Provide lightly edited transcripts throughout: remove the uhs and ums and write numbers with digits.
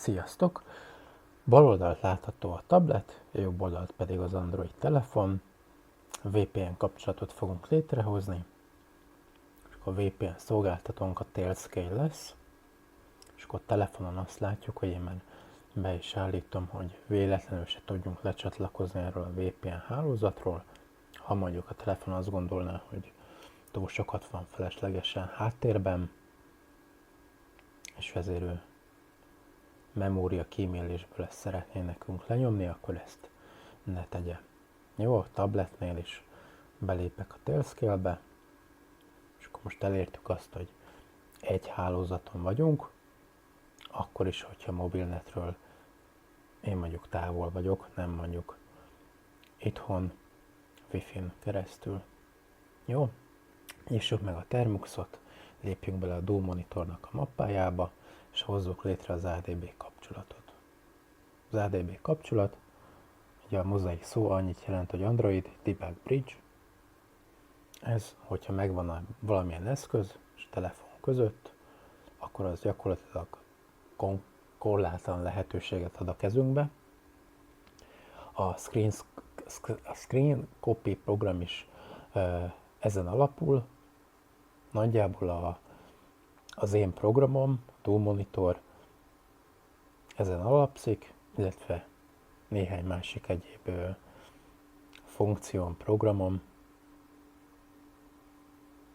Sziasztok! Bal oldalt látható a tablet, jobb oldalt pedig az Android telefon. VPN kapcsolatot fogunk létrehozni, és akkor a VPN szolgáltatónk a Tailscale lesz, és akkor a telefonon azt látjuk, hogy én már be is állítom, hogy véletlenül se tudjunk lecsatlakozni erről a VPN hálózatról. Ha mondjuk a telefon azt gondolná, hogy túl sokat van feleslegesen háttérben, és ezért ő memória kímélésből ezt szeretné nekünk lenyomni, akkor ezt ne tegye. Jó, a tabletnél is belépek a Tailscale-be, és akkor most elértük azt, hogy egy hálózaton vagyunk, akkor is, hogyha mobilnetről én mondjuk távol vagyok, nem mondjuk itthon Wi-Fi-n keresztül. Jó, nyissuk meg a Termuxot, lépjünk bele a Dual Monitornak a mappájába, és hozzuk létre az ADB kapcsolatot. Az ADB kapcsolat, ugye a mozaik szó annyit jelent, hogy Android Debug Bridge. Ez, hogyha megvan valamilyen eszköz és telefon között, akkor az gyakorlatilag korlátlan lehetőséget ad a kezünkbe. A Screen Copy program is ezen alapul. Nagyjából az én programom, Dual Monitor ezen alapszik, illetve néhány másik egyéb funkción, programom.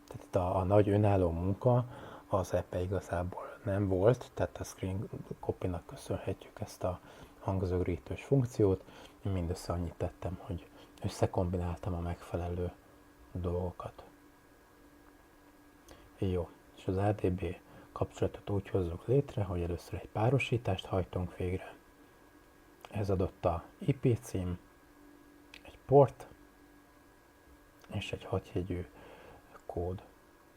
Tehát a nagy önálló munka az ebbe igazából nem volt, tehát a Screen Copy-nak köszönhetjük ezt a hangzögrítős funkciót. Én mindössze annyit tettem, hogy összekombináltam a megfelelő dolgokat. Jó, és az ADB kapcsolatot úgy hozzuk létre, hogy először egy párosítást hajtunk végre. Ez adott a IP cím, egy port és egy 6 jegyű kód.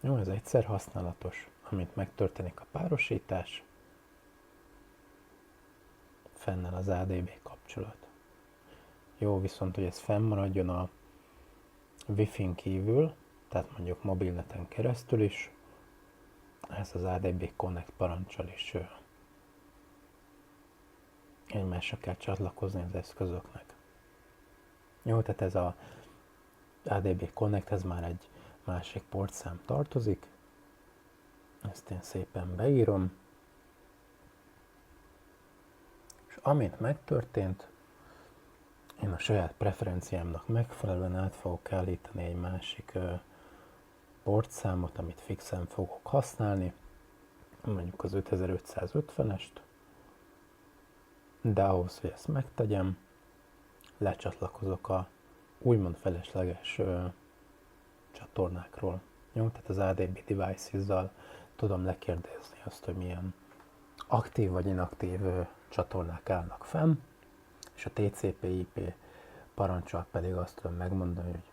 Jó, ez egyszer használatos, amint megtörténik a párosítás, fennáll az ADB kapcsolat. Jó, viszont hogy ez fennmaradjon a Wi-Fi-n kívül, tehát mondjuk mobilneten keresztül is, ez az ADB Connect parancsal is egymásra kell csatlakozni az eszközöknek. Jó, tehát ez az ADB Connect, ez már egy másik portszám tartozik. Ezt én szépen beírom. És amint megtörtént, én a saját preferenciámnak megfelelően át fogok állítani egy másik portszámot, amit fixen fogok használni, mondjuk az 5550-est, de ahhoz, hogy ezt megtegyem, lecsatlakozok a úgymond felesleges csatornákról. Jó, tehát az ADB Devices-zal tudom lekérdezni azt, hogy milyen aktív vagy inaktív csatornák állnak fenn, és a TCP/IP parancsal pedig azt tudom megmondani, hogy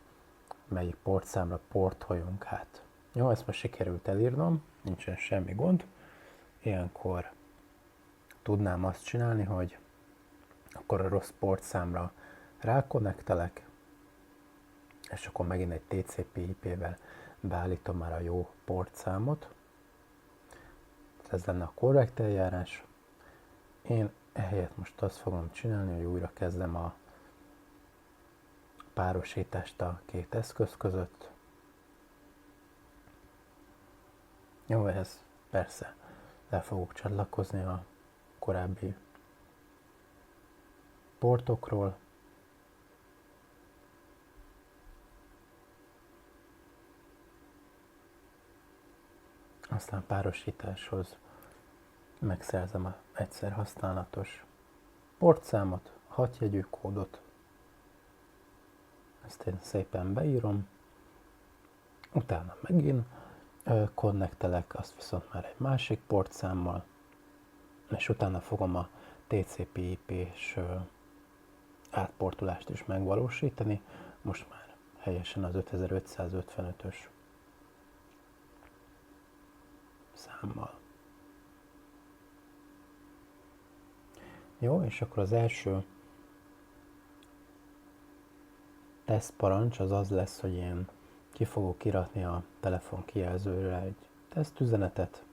melyik portszámra portoljunk át. Jó, ezt most sikerült elírnom, nincsen semmi gond. Ilyenkor tudnám azt csinálni, hogy akkor a rossz portszámra rákonnektelek, és akkor megint egy TCP/IP-vel beállítom már a jó portszámot. Ez lenne a korrekt eljárás. Én ehelyett most azt fogom csinálni, hogy újra kezdem a párosítást a két eszköz között. Jó, ehhez persze le fogok csatlakozni a korábbi portokról. Aztán párosításhoz megszerzem az egyszer használatos portszámot, 6 jegyű kódot. Ezt én szépen beírom. Utána megint konnektelek, azt viszont már egy másik portszámmal, és utána fogom a TCP/IP-s átportolást is megvalósítani, most már helyesen az 5555-ös számmal. Jó, és akkor az első tesztparancs az lesz, hogy én ki fogok iratni a telefon kijelzőre egy tesztüzenetet.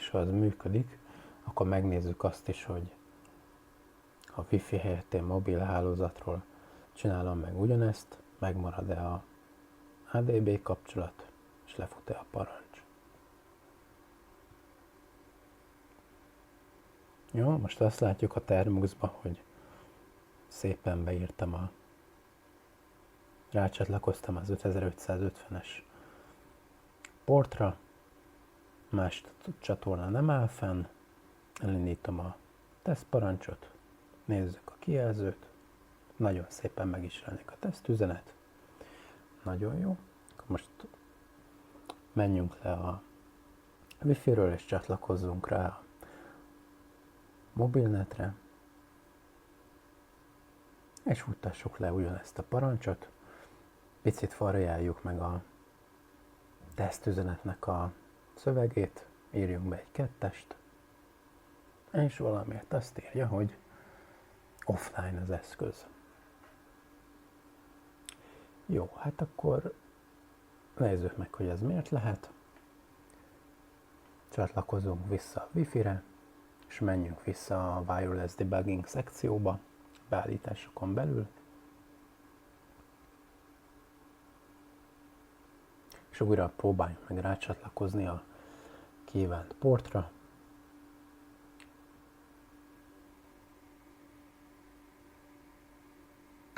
és ha az működik, akkor megnézzük azt is, hogy ha Wi-Fi helyett én mobil hálózatról csinálom meg ugyanezt, megmarad-e a ADB kapcsolat, és lefut-e a parancs. Jó, most azt látjuk a Termuxba, hogy szépen beírtam rácsatlakoztam az 5550-es portra, más csatorna nem áll fenn, elindítom a tesztparancsot, nézzük a kijelzőt, nagyon szépen meg is jelenik a tesztüzenet, nagyon jó. Akkor most menjünk le a Wi-Fi-ről és csatlakozzunk rá a mobilnetre, és futtassuk le ugyanezt a parancsot, picit variáljuk meg a tesztüzenetnek a szövegét, írjunk be egy 2-est, és valamiért azt írja, hogy offline az eszköz. Jó, hát akkor nézzük meg, hogy ez miért lehet. Csatlakozunk vissza a Wi-Fi-re, és menjünk vissza a Wireless Debugging szekcióba, beállításokon belül, és újra próbáljunk meg rácsatlakozni a kívánt portra.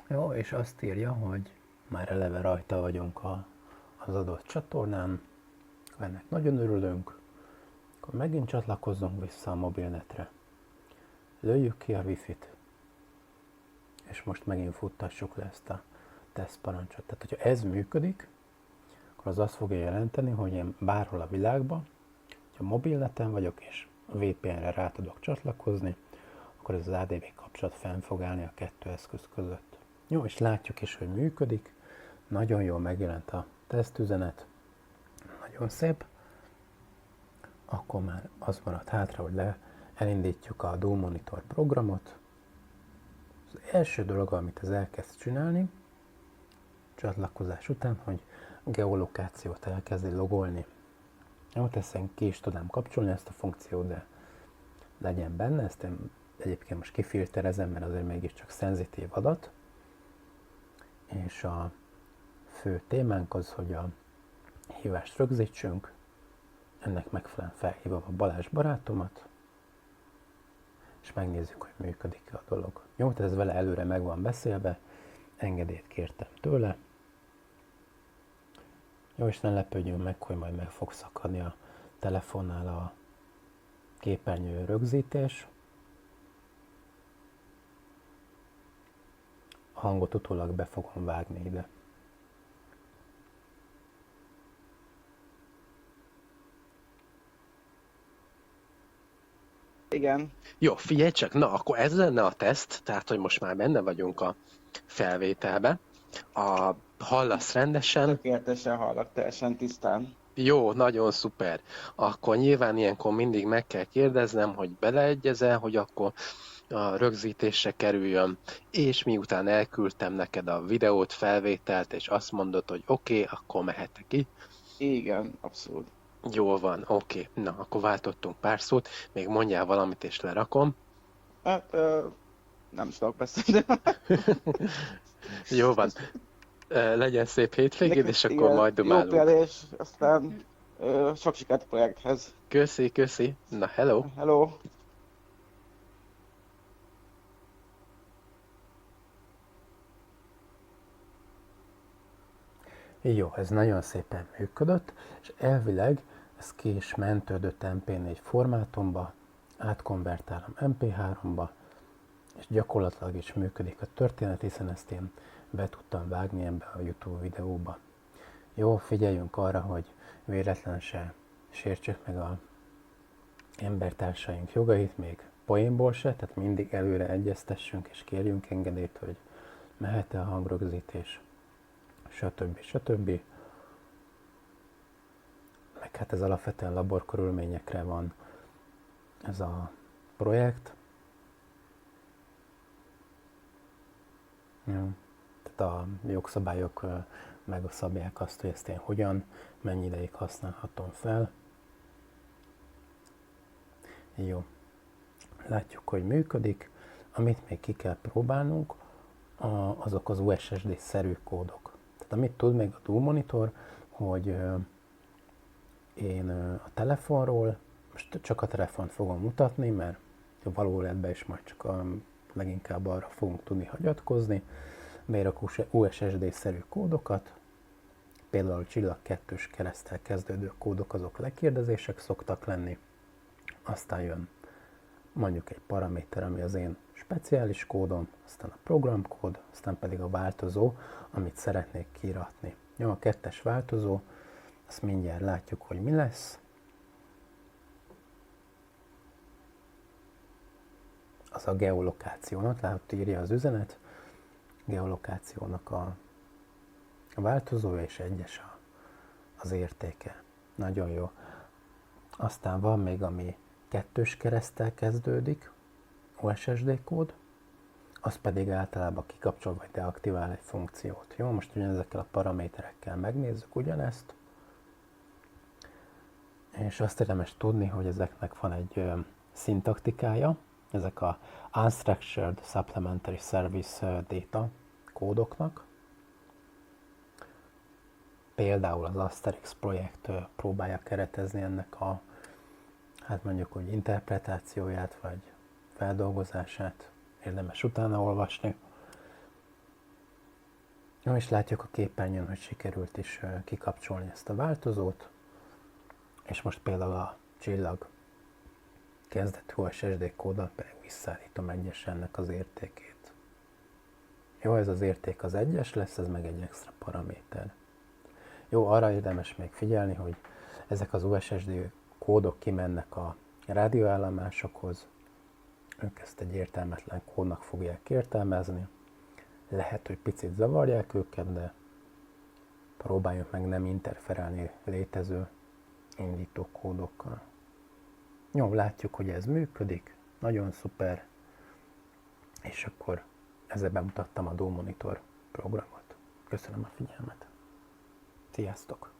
Jó, és azt írja, hogy már eleve rajta vagyunk az adott csatornán, ennek nagyon örülünk, akkor megint csatlakozzunk vissza a mobilnetre. Lőjük ki a Wi-Fi-t, és most megint futtassuk le ezt a tesztparancsot. Tehát, hogyha ez működik, akkor az azt fogja jelenteni, hogy én bárhol a világban, ha mobilneten vagyok és VPN-re rá tudok csatlakozni, akkor ez az ADB kapcsolat fenn fog állni a kettő eszköz között. Jó, és látjuk is, hogy működik. Nagyon jól megjelent a tesztüzenet. Nagyon szép. Akkor már az maradt hátra, hogy elindítjuk a Dual Monitor programot. Az első dolog, amit ez elkezd csinálni, csatlakozás után, hogy a geolokációt elkezdi logolni. Jó, ezt ki is tudnám kapcsolni ezt a funkciót, de legyen benne. Ezt én egyébként most kifilterezem, mert azért mégiscsak szenzitív adat. És a fő témánk az, hogy a hívást rögzítsünk. Ennek megfelelően felhívom a Balázs barátomat, és megnézzük, hogy működik a dolog. Jó, tehát ez vele előre meg van beszélve, engedélyt kértem tőle. Jó, és ne lepődjünk meg, hogy majd meg fog szakadni a telefonnál a képernyő rögzítés. A hangot utólag be fogom vágni ide. Igen. Jó, figyelj csak, na akkor ez lenne a teszt, tehát hogy most már benne vagyunk a felvételbe. Hallasz rendesen? Tökéletesen hallak, teljesen tisztán. Jó, nagyon szuper. Akkor nyilván ilyenkor mindig meg kell kérdeznem, hogy beleegyezel, hogy akkor a rögzítésre kerüljön, és miután elküldtem neked a videót, felvételt, és azt mondod, hogy oké, akkor mehetek ki. Igen, abszolút. Jól van, oké. Na, akkor váltottunk pár szót, még mondjál valamit, és lerakom. Hát, nem is tudok beszélni. Jó van. Legyen szép hétvégéd, és akkor igen, majd jó dumálunk. pihenés, aztán sok sikert a projekthez. Köszi, köszi. Na, hello. Hello. Jó, ez nagyon szépen működött, és elvileg ez ki is mentődött MP4 formátumba, átkonvertálom MP3-ba, és gyakorlatilag is működik a történet, hiszen ezt én be tudtam vágni ebbe a YouTube videóba. Jó, figyeljünk arra, hogy véletlen se sértsük meg a embertársaink jogait, még poénból se, tehát mindig előre egyeztessünk és kérjünk engedélyt, hogy mehet-e a hangrögzítés, stb. Stb. Meg hát ez alapvetően laborkörülményekre van ez a projekt. Ja. Tehát a jogszabályok megszabják azt, hogy ezt én hogyan, mennyi ideig használhatom fel. Jó. Látjuk, hogy működik. Amit még ki kell próbálnunk, azok az USSD-szerű kódok. Tehát amit tud még a Dual Monitor, hogy én a telefonról, most csak a telefont fogom mutatni, mert a való életben is majd csak leginkább arra fogunk tudni hagyatkozni. Beírok USSD-szerű kódokat, például csillag 2-s kereszttel kezdődő kódok, azok lekérdezések szoktak lenni. Aztán jön mondjuk egy paraméter, ami az én speciális kódom, aztán a programkód, aztán pedig a változó, amit szeretnék kiíratni. Jó, a 2-es változó, azt mindjárt látjuk, hogy mi lesz. Az a geolokációnak, tehát írja az üzenet, geolokációnak a változója, és 1-es az értéke. Nagyon jó. Aztán van még, ami 2-s kereszttel kezdődik, USSD kód, az pedig általában kikapcsol vagy deaktivál egy funkciót. Jó, most ugyanezekkel a paraméterekkel megnézzük ugyanezt, és azt érdemes tudni, hogy ezeknek van egy szintaktikája, ezek a Unstructured Supplementary Service Data kódoknak. Például az Asterix projekt próbálja keretezni ennek a, hát mondjuk, hogy interpretációját, vagy feldolgozását, érdemes utána olvasni. Jó, és látjuk a képernyőn, hogy sikerült is kikapcsolni ezt a változót, és most például a csillag kezdetű USSD kóddal pedig visszaállítom 1-es ennek az értékét. Jó, ez az érték az 1-es lesz, ez meg egy extra paraméter. Jó, arra érdemes még figyelni, hogy ezek az USSD kódok kimennek a rádióállomásokhoz, ők ezt egy értelmetlen kódnak fogják értelmezni. Lehet, hogy picit zavarják őket, de próbáljuk meg nem interferálni létező indító kódokkal. Jó, látjuk, hogy ez működik, nagyon szuper, és akkor ezzel bemutattam a Dual Monitor programot. Köszönöm a figyelmet. Sziasztok!